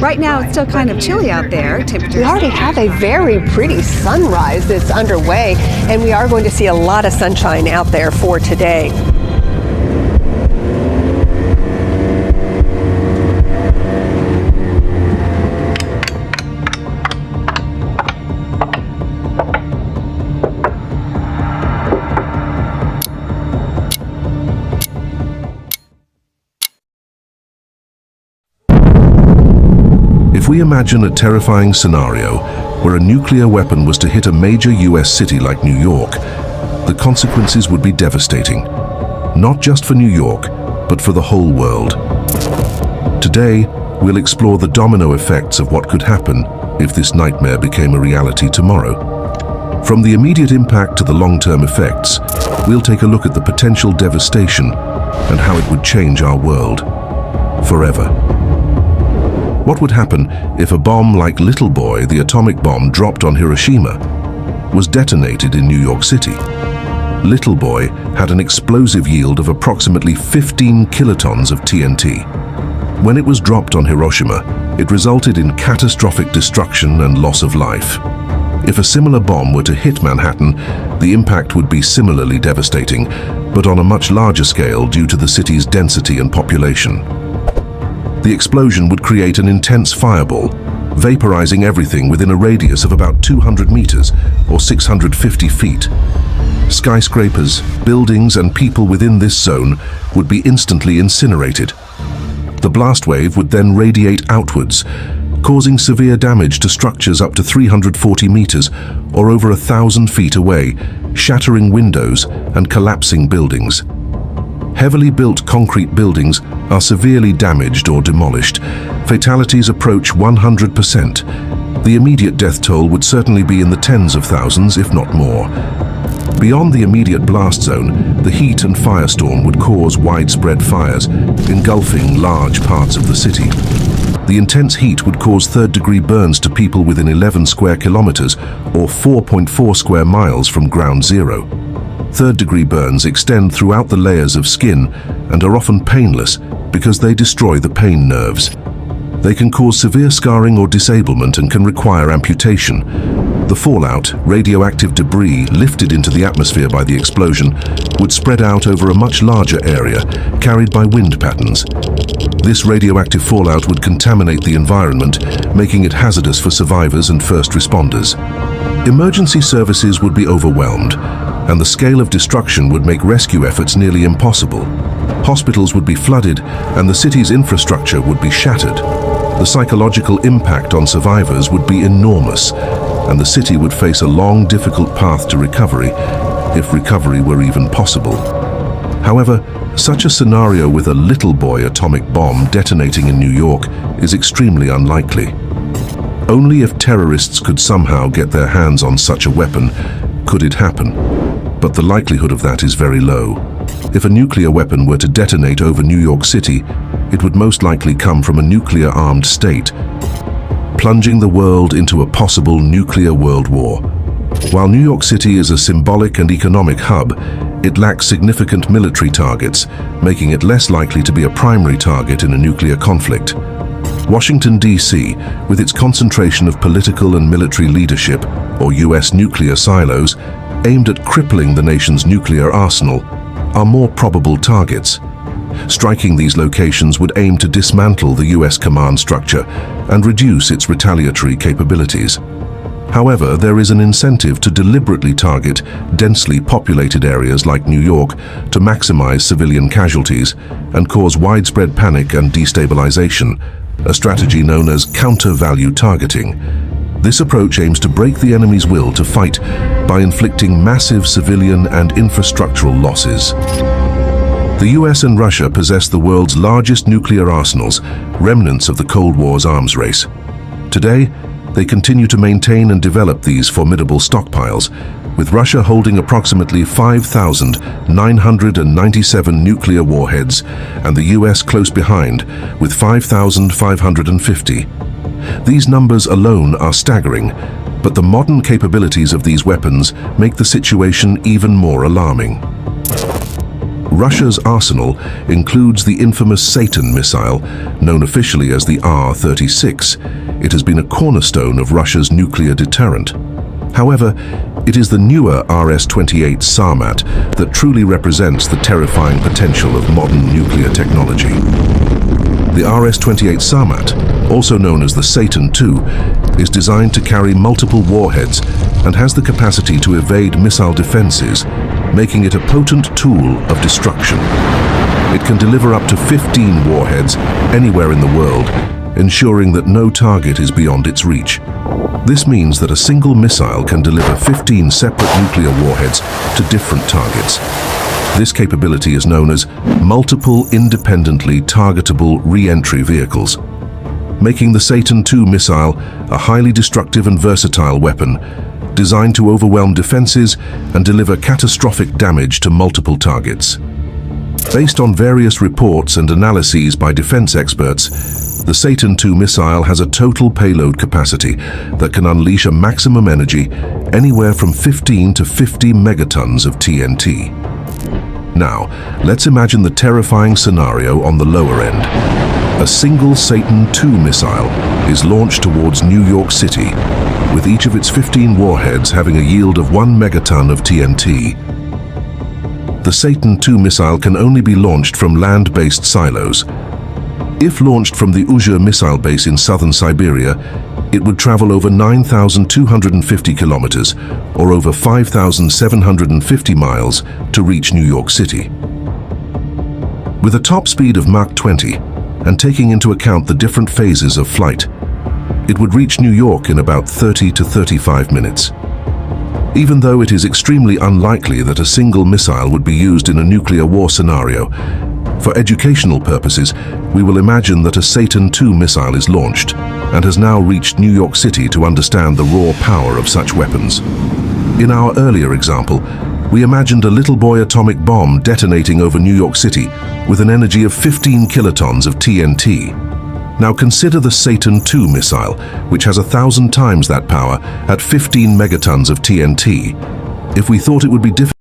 Right now, it's still kind of chilly out there. Temperatures. We already have a very pretty sunrise that's underway, and we are going to see a lot of sunshine out there for today. If we imagine a terrifying scenario where a nuclear weapon was to hit a major US city like New York, the consequences would be devastating. Not just for New York, but for the whole world. Today, we'll explore the domino effects of what could happen if this nightmare became a reality tomorrow. From the immediate impact to the long-term effects, we'll take a look at the potential devastation and how it would change our world forever. What would happen if a bomb like Little Boy, the atomic bomb dropped on Hiroshima, was detonated in New York City? Little Boy had an explosive yield of approximately 15 kilotons of TNT. When it was dropped on Hiroshima, it resulted in catastrophic destruction and loss of life. If a similar bomb were to hit Manhattan, the impact would be similarly devastating, but on a much larger scale due to the city's density and population. The explosion would create an intense fireball, vaporizing everything within a radius of about 200 meters or 650 feet. Skyscrapers, buildings, and people within this zone would be instantly incinerated. The blast wave would then radiate outwards, causing severe damage to structures up to 340 meters or over 1,000 feet away, shattering windows and collapsing buildings. Heavily built concrete buildings are severely damaged or demolished. Fatalities approach 100%. The immediate death toll would certainly be in the tens of thousands, if not more. Beyond the immediate blast zone, the heat and firestorm would cause widespread fires, engulfing large parts of the city. The intense heat would cause third-degree burns to people within 11 square kilometers or 4.4 square miles from ground zero. Third-degree burns extend throughout the layers of skin and are often painless because they destroy the pain nerves. They can cause severe scarring or disablement and can require amputation. The fallout, radioactive debris lifted into the atmosphere by the explosion, would spread out over a much larger area, carried by wind patterns. This radioactive fallout would contaminate the environment, making it hazardous for survivors and first responders. Emergency services would be overwhelmed, and the scale of destruction would make rescue efforts nearly impossible. Hospitals would be flooded, and the city's infrastructure would be shattered. The psychological impact on survivors would be enormous, and the city would face a long, difficult path to recovery, if recovery were even possible. However, such a scenario with a Little Boy atomic bomb detonating in New York is extremely unlikely. Only if terrorists could somehow get their hands on such a weapon could it happen, but the likelihood of that is very low. If a nuclear weapon were to detonate over New York City, it would most likely come from a nuclear-armed state, plunging the world into a possible nuclear world war. While New York City is a symbolic and economic hub, it lacks significant military targets, making it less likely to be a primary target in a nuclear conflict. Washington, D.C., with its concentration of political and military leadership, or U.S. nuclear silos, aimed at crippling the nation's nuclear arsenal, are more probable targets. Striking these locations would aim to dismantle the U.S. command structure and reduce its retaliatory capabilities. However, there is an incentive to deliberately target densely populated areas like New York to maximize civilian casualties and cause widespread panic and destabilization, a strategy known as counter-value targeting. This approach aims to break the enemy's will to fight by inflicting massive civilian and infrastructural losses. The US and Russia possess the world's largest nuclear arsenals, remnants of the Cold War's arms race. Today, they continue to maintain and develop these formidable stockpiles, with Russia holding approximately 5,997 nuclear warheads and the US close behind with 5,550. These numbers alone are staggering, but the modern capabilities of these weapons make the situation even more alarming. Russia's arsenal includes the infamous Satan missile, known officially as the R-36. It has been a cornerstone of Russia's nuclear deterrent. However, it is the newer RS-28 Sarmat that truly represents the terrifying potential of modern nuclear technology. The RS-28 Sarmat, also known as the Satan II, is designed to carry multiple warheads and has the capacity to evade missile defenses, making it a potent tool of destruction. It can deliver up to 15 warheads anywhere in the world, ensuring that no target is beyond its reach. This means that a single missile can deliver 15 separate nuclear warheads to different targets. This capability is known as multiple independently targetable re-entry vehicles, making the Satan II missile a highly destructive and versatile weapon designed to overwhelm defenses and deliver catastrophic damage to multiple targets. Based on various reports and analyses by defense experts, the Satan II missile has a total payload capacity that can unleash a maximum energy anywhere from 15 to 50 megatons of TNT. Now, let's imagine the terrifying scenario on the lower end. A single Satan II missile is launched towards New York City, with each of its 15 warheads having a yield of 1 megaton of TNT. The Satan II missile can only be launched from land-based silos. If launched from the Uzhur missile base in southern Siberia, it would travel over 9,250 kilometers, or over 5,750 miles, to reach New York City. With a top speed of Mach 20, and taking into account the different phases of flight, it would reach New York in about 30 to 35 minutes. Even though it is extremely unlikely that a single missile would be used in a nuclear war scenario, for educational purposes, we will imagine that a Satan II missile is launched and has now reached New York City to understand the raw power of such weapons. In our earlier example, we imagined a little boy atomic bomb detonating over New York City with an energy of 15 kilotons of TNT. Now consider the Satan II missile, which has 1,000 times that power at 15 megatons of TNT. If we thought it would be difficult